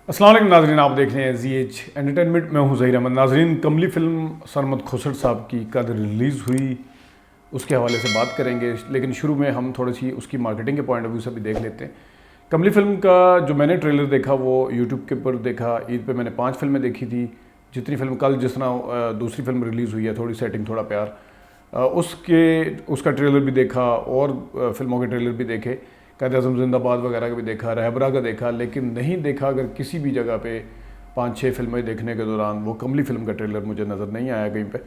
السلام علیکم ناظرین، آپ دیکھ رہے ہیں زی ایچ انٹرٹینمنٹ، میں ہوں ظہیر احمد۔ ناظرین، کملی فلم سرمد کھوسر صاحب کی کد ریلیز ہوئی اس کے حوالے سے بات کریں گے، لیکن شروع میں ہم تھوڑی سی اس کی مارکیٹنگ کے پوائنٹ آف ویو سے بھی دیکھ لیتے ہیں۔ کملی فلم کا جو میں نے ٹریلر دیکھا وہ یوٹیوب کے اوپر دیکھا۔ عید پہ میں نے 5 فلمیں دیکھی تھی، جتنی فلم کل جس طرح دوسری فلم ریلیز ہوئی ہے، تھوڑی سیٹنگ تھوڑا پیار، اس کا ٹریلر بھی دیکھا اور فلموں کے ٹریلر بھی دیکھے، قائد اعظم زندہ باد وغیرہ کا بھی دیکھا، رہبرا کا دیکھا، لیکن نہیں دیکھا اگر کسی بھی جگہ پہ 5-6 فلمیں دیکھنے کے دوران وہ کملی فلم کا ٹریلر مجھے نظر نہیں آیا کہیں پہ۔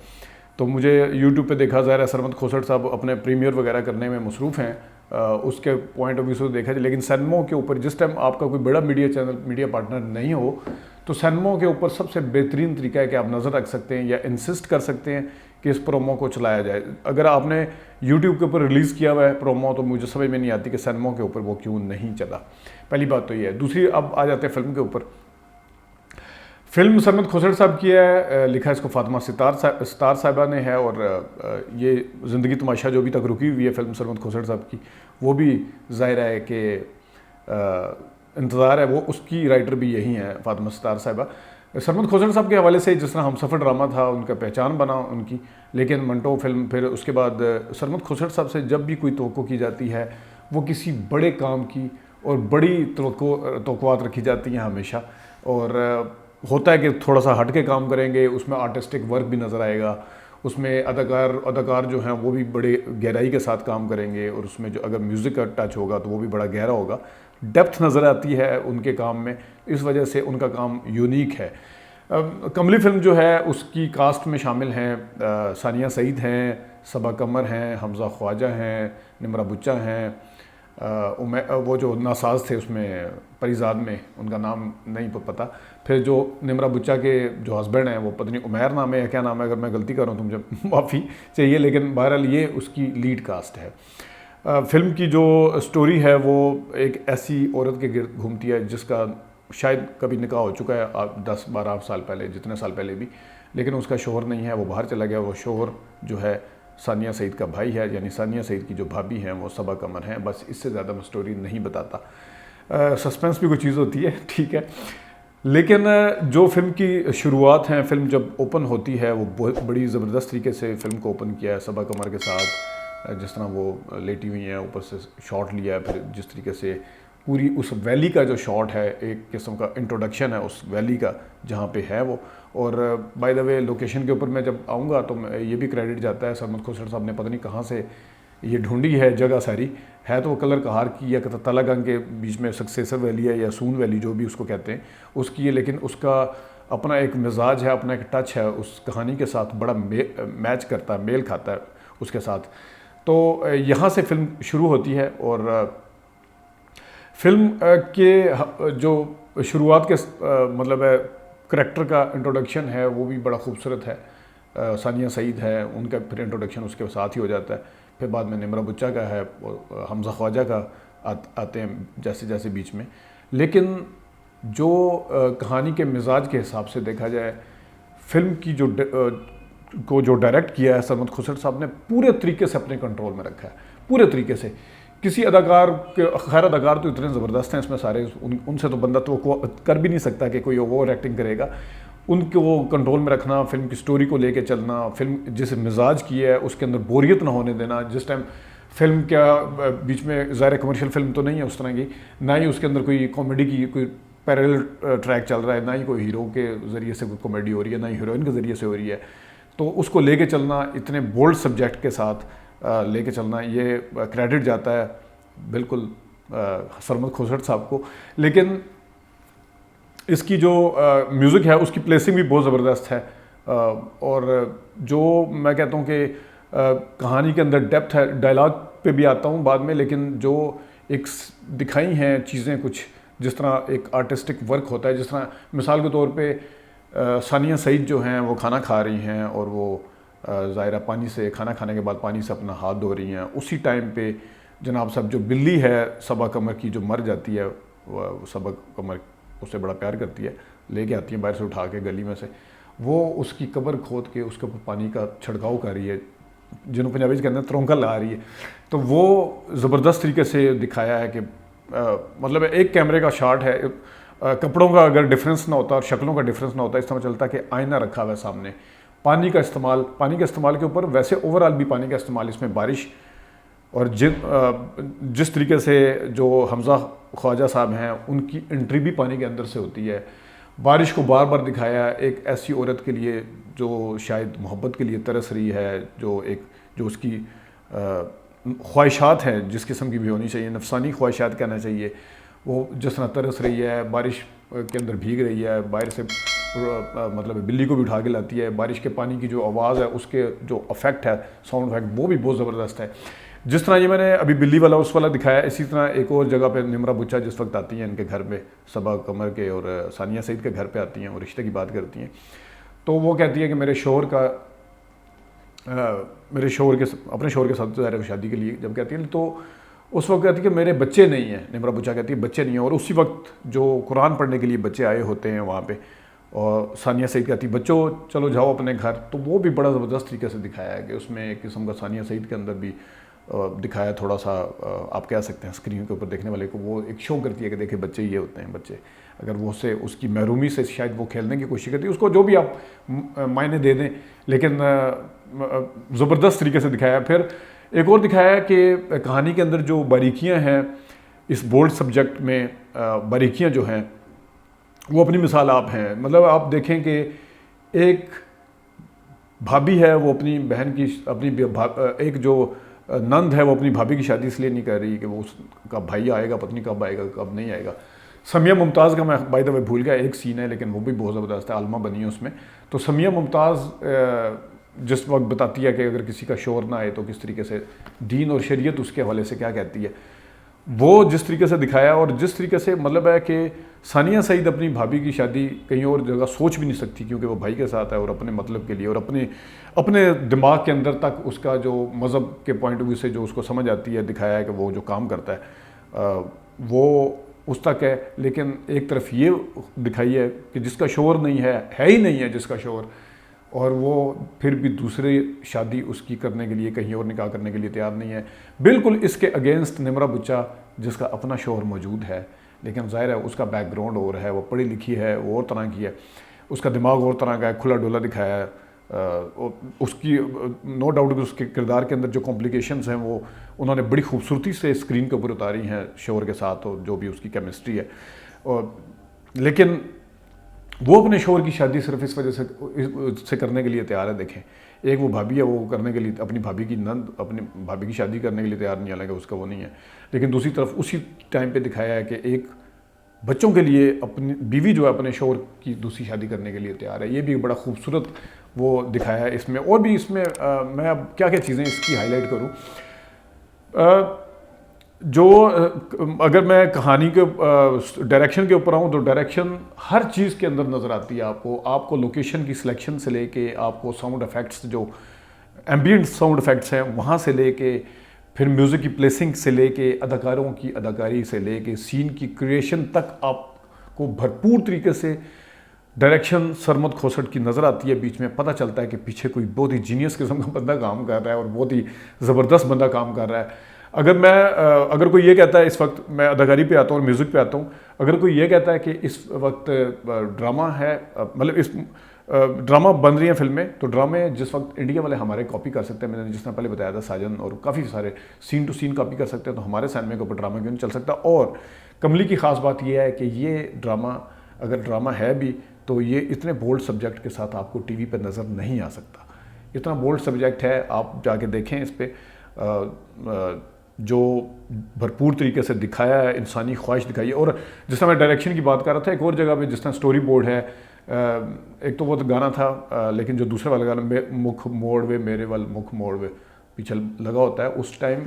تو مجھے یوٹیوب پہ دیکھا، ظاہر ہے سرمد کھوسر صاحب اپنے پریمیئر وغیرہ کرنے میں مصروف ہیں، اس کے پوائنٹ آف ویو سے دیکھا جائے، لیکن سینموں کے اوپر جس ٹائم آپ کا کوئی بڑا میڈیا چینل میڈیا پارٹنر نہیں ہو تو سینموں کے اوپر سب سے بہترین طریقہ ہے کہ آپ نظر رکھ سکتے ہیں یا انسسٹ کر سکتے ہیں کہ اس پرومو کو چلایا جائے۔ اگر آپ نے یوٹیوب کے اوپر ریلیز کیا ہوا ہے پرومو تو مجھے سمجھ میں نہیں آتی کہ سینموں کے اوپر وہ کیوں نہیں چلا۔ پہلی بات تو یہ ہے۔ دوسری، اب آ جاتے ہیں فلم کے اوپر۔ فلم سرمد کھوسر صاحب کی ہے، لکھا ہے اس کو فاطمہ ستار صاحبہ نے ہے، اور یہ زندگی تماشا جو ابھی تک رکی ہوئی ہے فلم سرمد کھوسر صاحب کی، وہ بھی ظاہر ہے کہ انتظار ہے، وہ اس کی رائٹر بھی یہی ہیں فاطمہ ستار صاحبہ۔ سرمد کھوسر صاحب کے حوالے سے جس طرح ہم سفر ڈرامہ تھا ان کا پہچان بنا ان کی، لیکن منٹو فلم، پھر اس کے بعد سرمد کھوسر صاحب سے جب بھی کوئی توقع کی جاتی ہے وہ کسی بڑے کام کی اور بڑی توقعات رکھی جاتی ہیں ہمیشہ، اور ہوتا ہے کہ تھوڑا سا ہٹ کے کام کریں گے، اس میں آرٹسٹک ورک بھی نظر آئے گا، اس میں اداکار جو ہیں وہ بھی بڑے گہرائی کے ساتھ کام کریں گے، اور اس میں جو اگر میوزک کا ٹچ ہوگا تو وہ بھی بڑا گہرا ہوگا، ڈیپتھ نظر آتی ہے ان کے کام میں، اس وجہ سے ان کا کام یونیک ہے۔ کملی فلم جو ہے اس کی کاسٹ میں شامل ہیں ثانیہ سعید ہیں، صبا قمر ہیں، حمزہ خواجہ ہیں، نمرہ بچہ ہیں، وہ جو ناساز تھے اس میں پریزاد میں، ان کا نام نہیں پتہ، پھر جو نمرہ بچہ کے جو ہسبینڈ ہیں وہ پتنی عمیر نام ہے یا کیا نام ہے، اگر میں غلطی کر رہا ہوں تو مجھے معافی چاہیے، لیکن بہرحال یہ اس کی لیڈ کاسٹ ہے۔ فلم کی جو سٹوری ہے وہ ایک ایسی عورت کے گرد گھومتی ہے جس کا شاید کبھی نکاح ہو چکا ہے 10-12 سال پہلے، جتنے سال پہلے بھی، لیکن اس کا شوہر نہیں ہے، وہ باہر چلا گیا۔ وہ شوہر جو ہے ثانیہ سعید کا بھائی ہے، یعنی ثانیہ سعید کی جو بھابھی ہیں وہ صبا قمر ہیں۔ بس اس سے زیادہ میں سٹوری نہیں بتاتا، سسپینس بھی کوئی چیز ہوتی ہے، ٹھیک ہے۔ لیکن جو فلم کی شروعات ہیں، فلم جب اوپن ہوتی ہے وہ بہت بڑی زبردست طریقے سے فلم کو اوپن کیا ہے صبا قمر کے ساتھ، جس طرح وہ لیٹی ہوئی ہیں، اوپر سے شاٹ لیا ہے، پھر جس طریقے سے پوری اس ویلی کا جو شاٹ ہے، ایک قسم کا انٹروڈکشن ہے اس ویلی کا جہاں پہ ہے وہ۔ اور بائی دا وے لوکیشن کے اوپر میں جب آؤں گا تو یہ بھی کریڈٹ جاتا ہے سرمد کھوسر صاحب نے پتہ نہیں کہاں سے یہ ڈھونڈی ہے جگہ ساری، ہے تو وہ کلر کہار کی یا تلہ گنگ کے بیچ میں سکسیسر ویلی ہے یا سون ویلی جو بھی اس کو کہتے ہیں اس کی ہے، لیکن اس کا اپنا ایک مزاج ہے، اپنا ایک ٹچ ہے اس کہانی کے ساتھ، بڑا میچ کرتا ہے، میل کھاتا ہے اس کے ساتھ۔ تو یہاں سے فلم شروع ہوتی ہے، اور فلم کے جو شروعات کے مطلب ہے کریکٹر کا انٹروڈکشن ہے وہ بھی بڑا خوبصورت ہے۔ ثانیہ سعید ہے، ان کا پھر انٹروڈکشن اس کے ساتھ ہی ہو جاتا ہے، پھر بعد میں نمرہ بچہ کا ہے، حمزہ خواجہ کا آتے ہیں جیسے جیسے بیچ میں۔ لیکن جو کہانی کے مزاج کے حساب سے دیکھا جائے، فلم کی جو ڈائریکٹ کیا ہے سرمد کھوسر صاحب نے پورے طریقے سے اپنے کنٹرول میں رکھا ہے، پورے طریقے سے۔ کسی اداکار کے، خیر اداکار تو اتنے زبردست ہیں اس میں سارے، ان سے تو بندہ توقع کر بھی نہیں سکتا کہ کوئی اوور ایکٹنگ کرے گا، ان کو وہ کنٹرول میں رکھنا، فلم کی سٹوری کو لے کے چلنا، فلم جس مزاج کی ہے اس کے اندر بوریت نہ ہونے دینا۔ جس ٹائم فلم کیا بیچ میں ظاہر کمرشل فلم تو نہیں ہے اس طرح کی، نہ ہی اس کے اندر کوئی کامیڈی کی کوئی پیرل ٹریک چل رہا ہے، نہ ہی کوئی ہیرو کے ذریعے سے کوئی کامیڈی ہو رہی ہے، نہ ہی ہیروئن کے ذریعے سے ہو رہی ہے، تو اس کو لے کے چلنا، اتنے بولڈ سبجیکٹ کے ساتھ لے کے چلنا، یہ کریڈٹ جاتا ہے بالکل سرمد کھوسر صاحب کو۔ لیکن اس کی جو میوزک ہے اس کی پلیسنگ بھی بہت زبردست ہے، اور جو میں کہتا ہوں کہ کہانی کے اندر ڈیپتھ ہے، ڈائلاگ پہ بھی آتا ہوں بعد میں، لیکن جو ایک دکھائی ہیں چیزیں کچھ، جس طرح ایک آرٹسٹک ورک ہوتا ہے، جس طرح مثال کے طور پہ ثانیہ سعید جو ہیں وہ کھانا کھا رہی ہیں، اور وہ ظاہرہ پانی سے، کھانا کھانے کے بعد پانی سے اپنا ہاتھ دھو رہی ہیں، اسی ٹائم پہ جناب صاحب جو بلی ہے صبا قمر کی جو مر جاتی ہے، صبا قمر اس سے بڑا پیار کرتی ہے، لے کے آتی ہیں باہر سے اٹھا کے گلی میں سے، وہ اس کی قبر کھود کے اس کے اوپر پانی کا چھڑکاؤ کر رہی ہے، جنہوں پنجابی کے اندر ترونکا لگا رہی ہے، تو وہ زبردست طریقے سے دکھایا ہے کہ مطلب ایک کیمرے کا شاٹ ہے، کپڑوں کا اگر ڈفرینس نہ ہوتا اور شکلوں کا ڈفرینس نہ ہوتا، اس طرح چلتا کہ آئینہ رکھا ہوا ہے سامنے. پانی کا استعمال کے اوپر ویسے اوور آل بھی پانی کا استعمال، اس میں بارش اور جس طریقے سے جو حمزہ خواجہ صاحب ہیں ان کی انٹری بھی پانی کے اندر سے ہوتی ہے. بارش کو بار بار دکھایا ایک ایسی عورت کے لیے جو شاید محبت کے لیے ترس رہی ہے، جو اس کی خواہشات ہیں جس قسم کی بھی ہونی چاہیے، نفسانی خواہشات کہنا چاہیے، وہ جس طرح ترس رہی ہے، بارش کے اندر بھیگ رہی ہے، باہر سے مطلب بلی کو بھی اٹھا کے لاتی ہے، بارش کے پانی کی جو آواز ہے اس کے جو افیکٹ ہے، ساؤنڈ افیکٹ، وہ بھی بہت زبردست ہے. جس طرح یہ میں نے ابھی بلی والا اس والا دکھایا، اسی طرح ایک اور جگہ پہ نمرہ بچہ جس وقت آتی ہیں ان کے گھر پہ، صبا قمر کے اور ثانیہ سعید کے گھر پہ آتی ہیں اور رشتے کی بات کرتی ہیں، تو وہ کہتی ہے کہ اپنے شوہر کے ساتھ ظاہر شادی کے لیے جب کہتی ہیں تو اس وقت کہتی ہے کہ میرے بچے نہیں ہیں. نمرہ بچہ کہتی ہے بچے نہیں ہیں، اور اسی وقت جو قرآن پڑھنے کے لیے بچے آئے ہوتے ہیں وہاں پہ، اور ثانیہ سعید کہتی بچوں چلو جاؤ اپنے گھر. تو وہ بھی بڑا زبردست طریقے سے دکھایا ہے کہ اس میں ایک قسم کا ثانیہ سعید کے اندر بھی دکھایا تھوڑا سا، آپ کہہ سکتے ہیں اسکرین کے اوپر دیکھنے والے کو وہ ایک شو کرتی ہے کہ دیکھیں بچے یہ ہوتے ہیں بچے، اگر وہ سے اس کی محرومی سے شاید وہ کھیلنے کی کوشش کرتی ہے، اس کو جو بھی آپ معنی دے دیں، لیکن زبردست طریقے سے دکھایا. پھر ایک اور دکھایا کہ کہانی کے اندر جو باریکیاں ہیں اس بولڈ سبجیکٹ میں، باریکیاں جو ہیں وہ اپنی مثال آپ ہیں. مطلب آپ دیکھیں کہ ایک بھابھی ہے، وہ اپنی بہن کی ایک جو نند ہے وہ اپنی بھابھی کی شادی اس لیے نہیں کر رہی کہ وہ اس کا بھائی آئے گا، پتہ نہیں کب آئے گا کب نہیں آئے گا. سمیہ ممتاز کا میں بائی دا وے بھول گیا ایک سین ہے، لیکن وہ بھی بہت زبردست ہے، عالمہ بنی ہے اس میں. تو سمیہ ممتاز جس وقت بتاتی ہے کہ اگر کسی کا شوہر نہ آئے تو کس طریقے سے دین اور شریعت اس کے حوالے سے کیا کہتی ہے، وہ جس طریقے سے دکھایا. اور جس طریقے سے مطلب ہے کہ ثانیہ سعید اپنی بھابھی کی شادی کہیں اور جگہ سوچ بھی نہیں سکتی، کیونکہ وہ بھائی کے ساتھ ہے اور اپنے مطلب کے لیے اور اپنے دماغ کے اندر تک اس کا جو مذہب کے پوائنٹ آف ویو سے جو اس کو سمجھ آتی ہے، دکھایا ہے کہ وہ جو کام کرتا ہے وہ اس تک ہے. لیکن ایک طرف یہ دکھائی ہے کہ جس کا شوہر نہیں ہے ہی نہیں ہے جس کا شوہر، اور وہ پھر بھی دوسری شادی اس کی کرنے کے لیے کہیں اور نکاح کرنے کے لیے تیار نہیں ہے. بالکل اس کے اگینسٹ نمرہ بچہ جس کا اپنا شوہر موجود ہے، لیکن ظاہر ہے اس کا بیک گراؤنڈ اور ہے، وہ پڑھی لکھی ہے، وہ اور طرح کی ہے، اس کا دماغ اور طرح کا ہے، کھلا ڈولا دکھایا ہے. اس کی نو ڈاؤٹ کہ اس کے کردار کے اندر جو کمپلیکیشنز ہیں وہ انہوں نے بڑی خوبصورتی سے اسکرین کے اوپر اتاری ہیں شوہر کے ساتھ، اور جو بھی اس کی کیمسٹری ہے. لیکن وہ اپنے شوہر کی شادی صرف اس وجہ سے کرنے کے لیے تیار ہے. دیکھیں ایک وہ بھابھی ہے، وہ کرنے کے لیے اپنی بھابھی کی نند اپنی بھابھی کی شادی کرنے کے لیے تیار نہیں، حالانکہ اس کا وہ نہیں ہے. لیکن دوسری طرف اسی ٹائم پہ دکھایا ہے کہ ایک بچوں کے لیے اپنی بیوی جو ہے اپنے شوہر کی دوسری شادی کرنے کے لیے تیار ہے. یہ بھی بڑا خوبصورت وہ دکھایا ہے اس میں. اور بھی اس میں میں اب کیا کیا چیزیں اس کی ہائی لائٹ کروں. جو اگر میں کہانی کے ڈائریکشن کے اوپر آؤں تو ڈائریکشن ہر چیز کے اندر نظر آتی ہے آپ کو لوکیشن کی سلیکشن سے لے کے آپ کو ساؤنڈ افیکٹس جو ایمبینٹ ساؤنڈ افیکٹس ہیں وہاں سے لے کے، پھر میوزک کی پلیسنگ سے لے کے، اداکاروں کی اداکاری سے لے کے، سین کی کریشن تک آپ کو بھرپور طریقے سے ڈائریکشن سرمد کھوسٹ کی نظر آتی ہے. بیچ میں پتہ چلتا ہے کہ پیچھے کوئی بہت ہی جینیس قسم کا بندہ کام کر رہا ہے اور بہت ہی زبردست بندہ کام کر رہا ہے. اگر کوئی یہ کہتا ہے، اس وقت میں اداکاری پہ آتا ہوں اور میوزک پہ آتا ہوں، اگر کوئی یہ کہتا ہے کہ اس وقت ڈرامہ ہے، مطلب اس ڈرامہ بن رہی ہیں فلمیں، تو ڈرامے جس وقت انڈیا والے ہمارے کاپی کر سکتے ہیں، میں نے جس طرح پہلے بتایا تھا ساجن اور کافی سارے سین ٹو سین کاپی کر سکتے ہیں، تو ہمارے سینمے کے اوپر ڈرامہ کیوں نہیں چل سکتا. اور کملی کی خاص بات یہ ہے کہ یہ ڈرامہ اگر ڈرامہ ہے بھی تو یہ اتنے بولڈ سبجیکٹ کے ساتھ آپ کو ٹی وی پہ نظر نہیں آ سکتا. اتنا بولڈ سبجیکٹ ہے، آپ جا کے دیکھیں اس پہ جو بھرپور طریقے سے دکھایا ہے، انسانی خواہش دکھائی ہے. اور جس طرح میں ڈائریکشن کی بات کر رہا تھا، ایک اور جگہ پہ جس طرح سٹوری بورڈ ہے، ایک تو وہ گانا تھا، لیکن جو دوسرے والا گانا مکھ موڑ وے میرے وال مکھ موڑ وے پیچھے لگا ہوتا ہے، اس ٹائم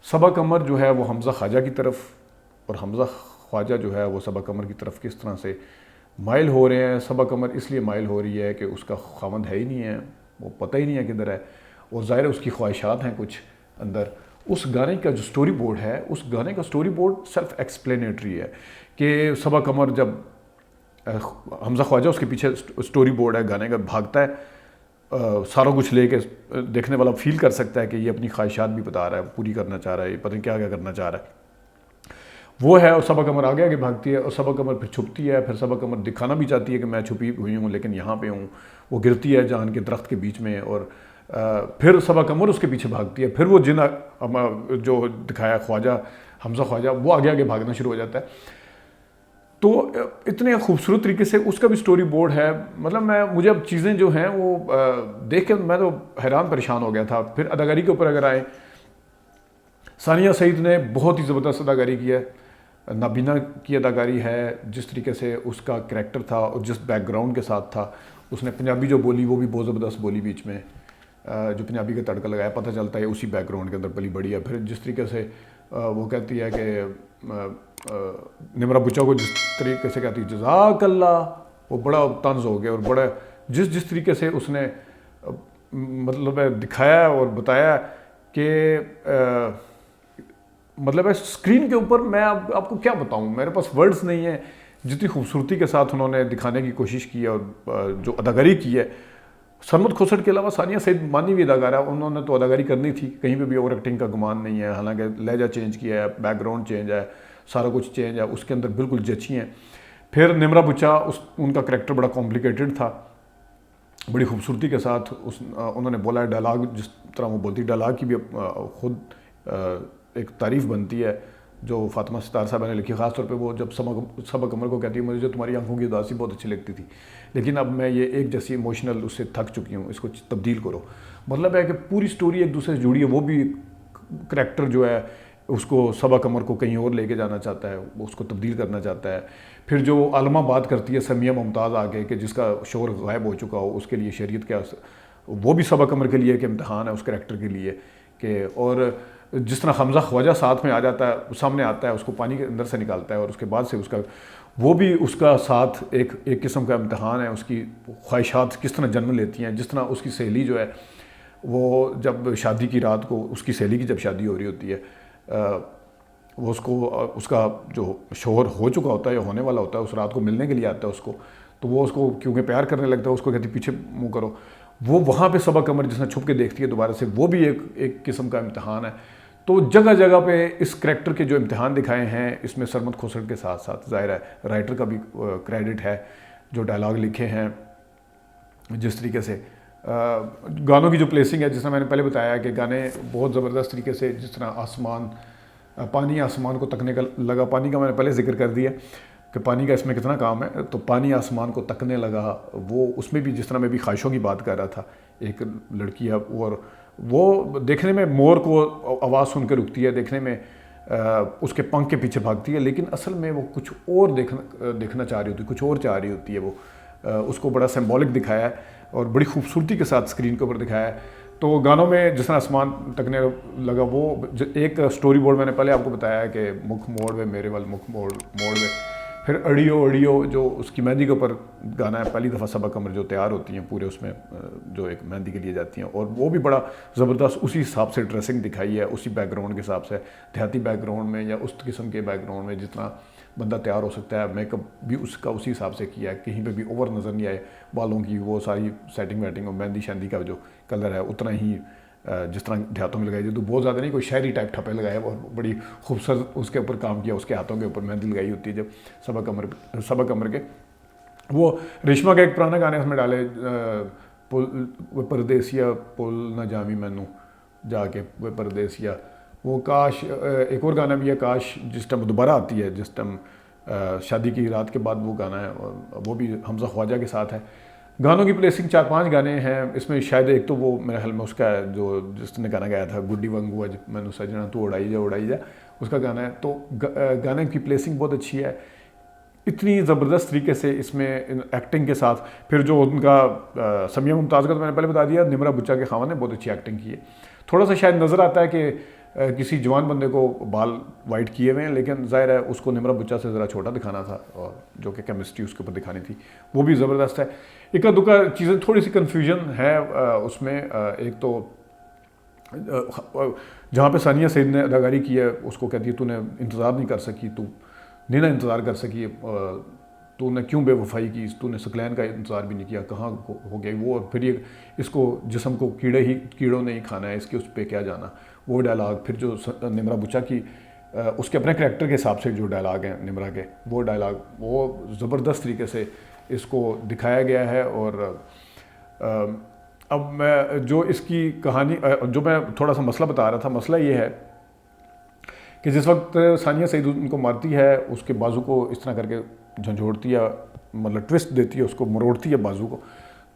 صبا قمر جو ہے وہ حمزہ خواجہ کی طرف، اور حمزہ خواجہ جو ہے وہ صبا قمر کی طرف کس طرح سے مائل ہو رہے ہیں. صبا قمر اس لیے مائل ہو رہی ہے کہ اس کا خاوند ہے ہی نہیں ہے، وہ پتہ ہی نہیں ہے کدھر ہے، اور ظاہر ہے اس کی خواہشات ہیں کچھ اندر. اس گانے کا جو سٹوری بورڈ ہے، اس گانے کا سٹوری بورڈ سیلف ایکسپلینیٹری ہے کہ صبا قمر جب حمزہ خواجہ اس کے پیچھے سٹوری بورڈ ہے گانے کا، بھاگتا ہے سارا کچھ لے کے، دیکھنے والا فیل کر سکتا ہے کہ یہ اپنی خواہشات بھی بتا رہا ہے، پوری کرنا چاہ رہا ہے، یہ پتہ نہیں کیا کیا کرنا چاہ رہا ہے. وہ ہے. اور صبا قمر آگے آگے بھاگتی ہے اور صبا قمر پھر چھپتی ہے. پھر صبا قمر دکھانا بھی چاہتی ہے کہ میں چھپی ہوئی ہوں لیکن یہاں پہ ہوں. وہ گرتی ہے جان کے درخت کے بیچ میں اور پھر صبا قمر اس کے پیچھے بھاگتی ہے. پھر وہ جن جو دکھایا خواجہ حمزہ خواجہ وہ آگے آگے بھاگنا شروع ہو جاتا ہے. تو اتنے خوبصورت طریقے سے اس کا بھی سٹوری بورڈ ہے. مطلب مجھے اب چیزیں جو ہیں وہ دیکھ کے میں تو حیران پریشان ہو گیا تھا. پھر اداکاری کے اوپر اگر آئے، ثانیہ سعید نے بہت ہی زبردست اداکاری کی ہے. نابینا کی اداکاری ہے، جس طریقے سے اس کا کریکٹر تھا اور جس بیک گراؤنڈ کے ساتھ تھا. اس نے پنجابی جو بولی وہ بھی بہت زبردست بولی بیچ میں، جو پنجابی کا تڑکا لگایا پتہ چلتا ہے اسی بیک گراؤنڈ کے اندر پلی بڑی ہے. پھر جس طریقے سے وہ کہتی ہے کہ نمرا بچا کو جس طریقے سے کہتی ہے جزاک اللہ، وہ بڑا طنز ہو گیا. اور بڑا جس طریقے سے اس نے مطلب دکھایا اور بتایا کہ مطلب اسکرین کے اوپر میں آپ کو کیا بتاؤں، میرے پاس ورڈز نہیں ہیں جتنی خوبصورتی کے ساتھ انہوں نے دکھانے کی کوشش کی ہے اور جو اداکاری کی ہے. سرمد کھوسٹ کے علاوہ ثانیہ سعید مانی ہوئی اداکارہ، انہوں نے تو اداکاری کرنی تھی، کہیں پہ بھی اوور ایکٹنگ کا گمان نہیں ہے. حالانکہ لہجہ چینج کیا ہے، بیک گراؤنڈ چینج ہے، سارا کچھ چینج ہے، اس کے اندر بالکل جچی ہیں. پھر نمرا بچا، ان کا کریکٹر بڑا کمپلیکیٹڈ تھا، بڑی خوبصورتی کے ساتھ انہوں نے بولا ہے. ڈائلاگ جس طرح وہ بولتی، ڈائلاگ کی بھی خود ایک تعریف بنتی ہے جو فاطمہ ستار صاحبہ نے لکھی. خاص طور پہ وہ جب صبا قمر کو کہتی ہے مجھے تمہاری آنکھوں کی اداسی بہت اچھی لگتی تھی لیکن اب میں یہ ایک جیسی ایموشنل اس سے تھک چکی ہوں، اس کو تبدیل کرو. مطلب ہے کہ پوری سٹوری ایک دوسرے سے جڑی ہے. وہ بھی کریکٹر جو ہے اس کو صبا قمر کو کہیں اور لے کے جانا چاہتا ہے، اس کو تبدیل کرنا چاہتا ہے. پھر جو عالمہ بات کرتی ہے سمیہ ممتاز آگے کہ جس کا شور غائب ہو چکا ہو، اس کے لیے شریعت کیا، وہ بھی صبا قمر کے لیے ایک امتحان ہے اس کریکٹر کے لیے. کہ اور جس طرح حمزہ خواجہ ساتھ میں آ جاتا ہے، سامنے آتا ہے، اس کو پانی کے اندر سے نکالتا ہے اور اس کے بعد سے اس کا وہ بھی اس کا ساتھ ایک قسم کا امتحان ہے. اس کی خواہشات کس طرح جنم لیتی ہیں. جس طرح اس کی سہیلی جو ہے وہ جب شادی کی رات کو، اس کی سہیلی کی جب شادی ہو رہی ہوتی ہے، وہ اس کا جو شوہر ہو چکا ہوتا ہے یا ہونے والا ہوتا ہے اس رات کو ملنے کے لیے آتا ہے اس کو. تو وہ اس کو کیونکہ پیار کرنے لگتا ہے، اس کو کہتی پیچھے منہ کرو. وہ وہاں پہ صبا قمر جس نے چھپ کے دیکھتی ہے دوبارہ سے، وہ بھی ایک قسم کا امتحان ہے. تو جگہ جگہ پہ اس کریکٹر کے جو امتحان دکھائے ہیں، اس میں سرمد کھوسٹ کے ساتھ ساتھ ظاہر ہے رائٹر کا بھی کریڈٹ ہے جو ڈائلاگ لکھے ہیں. جس طریقے سے گانوں کی جو پلیسنگ ہے، جس طرح میں نے پہلے بتایا کہ گانے بہت زبردست طریقے سے، جس طرح پانی آسمان کو تکنے کا لگا. پانی کا میں نے پہلے ذکر کر دیا کہ پانی کا اس میں کتنا کام ہے. تو پانی آسمان کو تکنے لگا، وہ اس میں بھی جس طرح میں بھی خواہشوں کی بات کر رہا تھا. ایک لڑکی ہے اور وہ دیکھنے میں مور کو آواز سن کے رکتی ہے، دیکھنے میں اس کے پنکھ کے پیچھے بھاگتی ہے، لیکن اصل میں وہ کچھ اور دیکھنا چاہ رہی ہوتی ہے، کچھ اور چاہ رہی ہوتی ہے. وہ اس کو بڑا سمبولک دکھایا ہے اور بڑی خوبصورتی کے ساتھ اسکرین کے اوپر دکھایا ہے. تو گانوں میں جس طرح آسمان تکنے لگا، وہ ایک سٹوری بورڈ میں نے پہلے آپ کو بتایا ہے کہ مکھ موڑ میں میرے وال مکھ موڑ میں. پھر اڑیو جو اس کی مہندی کے اوپر گانا ہے، پہلی دفعہ صبا قمر جو تیار ہوتی ہیں پورے اس میں جو ایک مہندی کے لیے جاتی ہیں، اور وہ بھی بڑا زبردست اسی حساب سے ڈریسنگ دکھائی ہے، اسی بیک گراؤنڈ کے حساب سے، دیہاتی بیک گراؤنڈ میں یا اس قسم کے بیک گراؤنڈ میں جتنا بندہ تیار ہو سکتا ہے. میک اپ بھی اس کا اسی حساب سے کیا ہے، کہیں پہ بھی اوور نظر نہیں آئے. بالوں کی وہ ساری سیٹنگ ویٹنگ اور مہندی شہندی کا جو کلر ہے اتنا ہی جس طرح دیہاتوں میں لگائی جاتی. تو بہت زیادہ نہیں، کوئی شہری ٹائپ ٹھپے لگائے اور بڑی خوبصورت اس کے اوپر کام کیا. اس کے ہاتھوں کے اوپر مہندی لگائی ہوتی ہے جب صبا قمر کے. وہ ریشما کا ایک پرانا گانا اس میں ڈالے، پردیسیا پل نہ جامی مینوں جا کے وہ پردیسیا. وہ کاش ایک اور گانا بھی ہے، کاش، جس ٹائم دوبارہ آتی ہے، جس ٹائم شادی کی رات کے بعد وہ گانا ہے، وہ بھی حمزہ خواجہ کے ساتھ ہے. گانوں کی پلیسنگ 4-5 گانے ہیں اس میں. شاید ایک تو وہ میرے خیال میں اس کا ہے جو جس نے گانا گایا تھا، گڈی ونگو اج مینوں سجنا تو اڑائی جا، اس کا گانا ہے. تو گانے کی پلیسنگ بہت اچھی ہے، اتنی زبردست طریقے سے اس میں ایکٹنگ کے ساتھ. پھر جو ان کا سمیہ ممتاز کا تو میں نے پہلے بتا دیا، نمرا بچا کے خاوند نے بہت اچھی ایکٹنگ کی ہے. تھوڑا سا شاید نظر آتا ہے کہ کسی جوان بندے کو بال وائٹ کیے ہوئے ہیں، لیکن ظاہر ہے اس کو نمرا بچا سے ذرا چھوٹا دکھانا تھا، اور جو کہ کیمسٹری اس کے اوپر دکھانی تھی وہ بھی زبردست ہے. اکا دکا چیزیں تھوڑی سی کنفیوژن ہے اس میں. ایک تو جہاں پہ ثانیہ سعید نے اداکاری کی ہے، اس کو کہتی ہے تو نے انتظار نہیں کر سکی، تو نہیں نہ انتظار کر سکی، تو نے کیوں بے وفائی کی، تو نے سکلین کا انتظار بھی نہیں کیا، کہاں ہو گئی وہ. اور پھر یہ اس کو جسم کو کیڑوں نے ہی کھانا ہے، اس کے اس پہ کیا جانا، وہ ڈائلاگ. پھر جو نمرا بچا کی اس کے اپنے کریکٹر کے حساب سے جو ڈائلاگ ہیں نمرا کے، وہ ڈائلاگ وہ زبردست طریقے سے اس کو دکھایا گیا ہے. اور اب میں جو اس کی کہانی، جو میں تھوڑا سا مسئلہ بتا رہا تھا، مسئلہ یہ ہے کہ جس وقت ثانیہ سعید ان کو مارتی ہے، اس کے بازو کو اس طرح کر کے جھنجھوڑتی ہے، مطلب ٹوسٹ دیتی ہے، اس کو مروڑتی ہے بازو کو،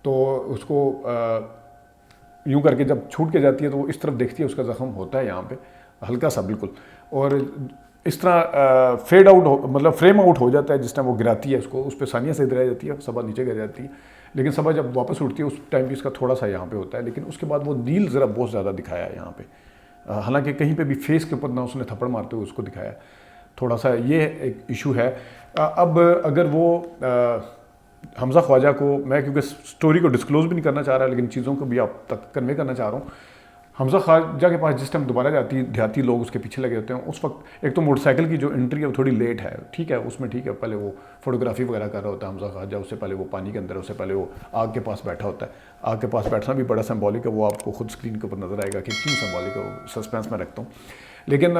تو اس کو یوں کر کے جب چھوٹ کے جاتی ہے تو وہ اس طرف دیکھتی ہے، اس کا زخم ہوتا ہے یہاں پہ ہلکا سا بالکل، اور اس طرح فیڈ آؤٹ مطلب فریم آؤٹ ہو جاتا ہے جس ٹائم وہ گراتی ہے اس کو. اس پہ ثانیہ سعید رہ جاتی ہے، صبا نیچے گر جاتی ہے، لیکن صبا جب واپس اٹھتی ہے اس ٹائم بھی اس کا تھوڑا سا یہاں پہ ہوتا ہے. لیکن اس کے بعد وہ نیل ذرا بہت زیادہ دکھایا ہے یہاں پہ، حالانکہ کہیں پہ بھی فیس کے اوپر نہ اس نے تھپڑ مارتے ہوئے اس کو دکھایا. تھوڑا سا یہ ایک ایشو ہے. اب اگر وہ حمزہ خواجہ کو، میں کیونکہ سٹوری کو ڈسکلوز بھی نہیں کرنا چاہ رہا لیکن چیزوں کو بھی آپ تک کنوے کرنا چاہ رہا ہوں. حمزہ خواجہ کے پاس جس ٹائم دوبارہ جاتی ہے، دیہاتی لوگ اس کے پیچھے لگے ہوتے ہیں، اس وقت ایک تو موٹر سائیکل کی جو انٹری ہے وہ تھوڑی لیٹ ہے، ٹھیک ہے، اس میں ٹھیک ہے، پہلے وہ فوٹوگرافی وغیرہ کر رہا ہوتا ہے حمزہ خواجہ، اس سے پہلے وہ پانی کے اندر، اس سے پہلے وہ آگ کے پاس بیٹھا ہوتا ہے. آگ کے پاس بیٹھنا بھی بڑا سمبولک ہے، وہ آپ کو خود اسکرین کے اوپر نظر آئے گا کہ کیوں سمبولک ہے، وہ سسپینس میں رکھتا ہوں. لیکن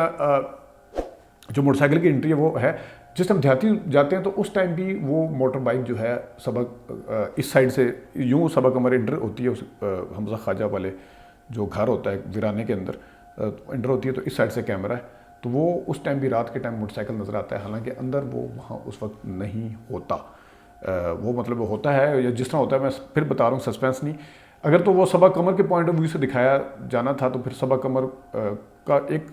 جو موٹر سائیکل کی انٹری ہے وہ ہے جس ٹائم دیہاتی جاتے ہیں تو اس ٹائم بھی وہ موٹر بائک جو ہے سبق اس سائڈ سے یوں سبق عمر انٹر ہوتی ہے، اس حمزہ خواجہ والے جو گھر ہوتا ہے ویرانے کے اندر انٹر ہوتی ہے، تو اس سائڈ سے کیمرہ ہے، تو وہ اس ٹائم بھی رات کے ٹائم موٹر سائیکل نظر آتا ہے، حالانکہ اندر وہ وہاں اس وقت نہیں ہوتا. وہ مطلب وہ ہوتا ہے یا جس طرح ہوتا ہے، میں پھر بتا رہا ہوں، سسپینس نہیں. اگر تو وہ صبا قمر کے پوائنٹ آف ویو سے دکھایا جانا تھا تو پھر صبا قمر کا ایک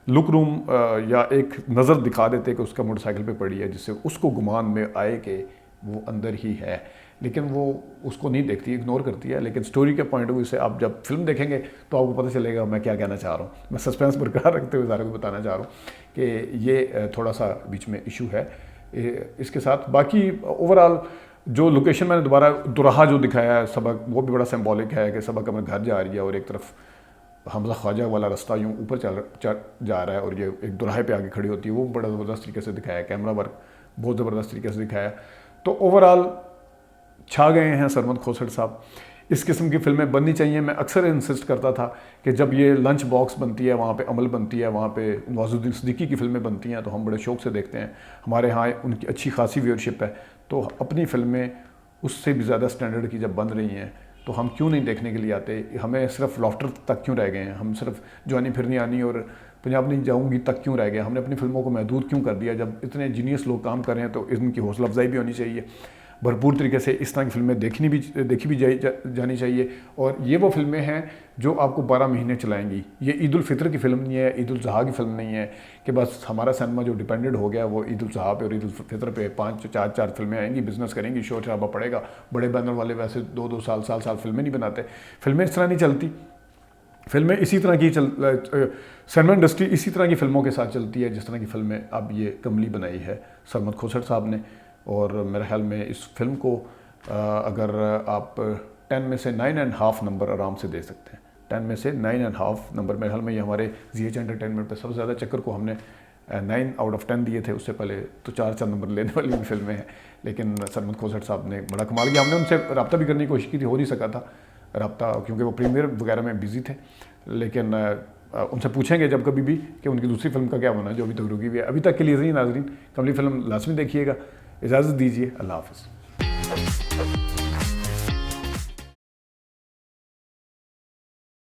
لک روم یا ایک نظر دکھا دیتے کہ اس کا موٹر سائیکل پہ پڑی ہے، جس سے اس کو گمان میں آئے کہ وہ اندر ہی ہے، لیکن وہ اس کو نہیں دیکھتی، اگنور کرتی ہے. لیکن سٹوری کے پوائنٹ آف ویو سے آپ جب فلم دیکھیں گے تو آپ کو پتہ چلے گا میں کیا کہنا چاہ رہا ہوں. میں سسپینس برقرار رکھتے ہوئے سارے کو بتانا چاہ رہا ہوں کہ یہ تھوڑا سا بیچ میں ایشو ہے اس کے ساتھ. باقی اوور آل جو لوکیشن میں نے دوبارہ دوراہا جو دکھایا ہے سبق، وہ بھی بڑا سمبولک ہے کہ سبق اپنے گھر جا رہی ہے اور ایک طرف حمزہ خواجہ والا رستہ یوں اوپر جا رہا ہے اور یہ ایک دوراہے پہ آگے کھڑی ہوتی ہے. وہ بڑا زبردست طریقے سے دکھایا ہے، کیمرہ ورک بہت زبردست طریقے سے دکھایا ہے. تو اوور آل چھا گئے ہیں سرمد کھوسڑ صاحب. اس قسم کی فلمیں بننی چاہیے. میں اکثر انسسٹ کرتا تھا کہ جب یہ لنچ باکس بنتی ہے، وہاں پہ عمل بنتی ہے، وہاں پہ نواز الدین صدیقی کی فلمیں بنتی ہیں تو ہم بڑے شوق سے دیکھتے ہیں. ہمارے ہاں ان کی اچھی خاصی ویورشپ ہے، تو اپنی فلمیں اس سے بھی زیادہ سٹینڈرڈ کی جب بن رہی ہیں تو ہم کیوں نہیں دیکھنے کے لیے آتے؟ ہمیں صرف لافٹر تک کیوں رہ گئے ہیں؟ ہم صرف جوانی پھرنی آنی اور پنجاب نہیں جاؤں گی تک کیوں رہ گئے؟ ہم نے اپنی فلموں کو محدود کیوں کر دیا؟ جب اتنے جینیس لوگ کام کر رہے ہیں تو ان کی حوصلہ افزائی بھی ہونی چاہیے. بھرپور طریقے سے اس طرح کی فلمیں دیکھی بھی جانی چاہیے. اور یہ وہ فلمیں ہیں جو آپ کو 12 مہینے چلائیں گی. یہ عید الفطر کی فلم نہیں ہے، عید الاضحیٰ کی فلم نہیں ہے کہ بس ہمارا سینما جو ڈیپینڈڈ ہو گیا وہ عید الاضحیٰ پہ اور عید الفطر پہ 4 فلمیں آئیں گی، بزنس کریں گی، شور شرابہ پڑے گا. بڑے بینر والے ویسے 2 سال فلمیں نہیں بناتے. فلمیں اس طرح نہیں چلتی. فلمیں اسی طرح کی سینما انڈسٹری اسی طرح کی فلموں کے ساتھ چلتی ہے جس طرح کی فلمیں اب یہ کملی بنائی ہے سرمد کھوسڑ صاحب نے. اور میرے خیال میں اس فلم کو اگر آپ 10 میں سے 9.5 نمبر آرام سے دے سکتے ہیں. 10 میں سے 9.5 نمبر میرے خیال میں یہ ہمارے زی ایچ انٹرٹینمنٹ پہ سب سے زیادہ چکر کو ہم نے 9 آؤٹ آف 10 دیے تھے. اس سے پہلے تو 4 نمبر لینے والی بھی فلمیں ہیں، لیکن سرمد کھوسڑ صاحب نے بڑا کمال کیا. ہم نے ان سے رابطہ بھی کرنے کی کوشش کی تھی، ہو نہیں سکا تھا رابطہ کیونکہ وہ پریمیئر وغیرہ میں بزی تھے. لیکن ان سے پوچھیں گے جب کبھی بھی کہ ان کی دوسری فلم کا کیا ہونا ہے جو ابھی تک رکی ہوئی ہے. ابھی تک کے لیے ناظرین کملی فلم لازمی دیکھیے گا. اجازت دیجیے، اللہ حافظ.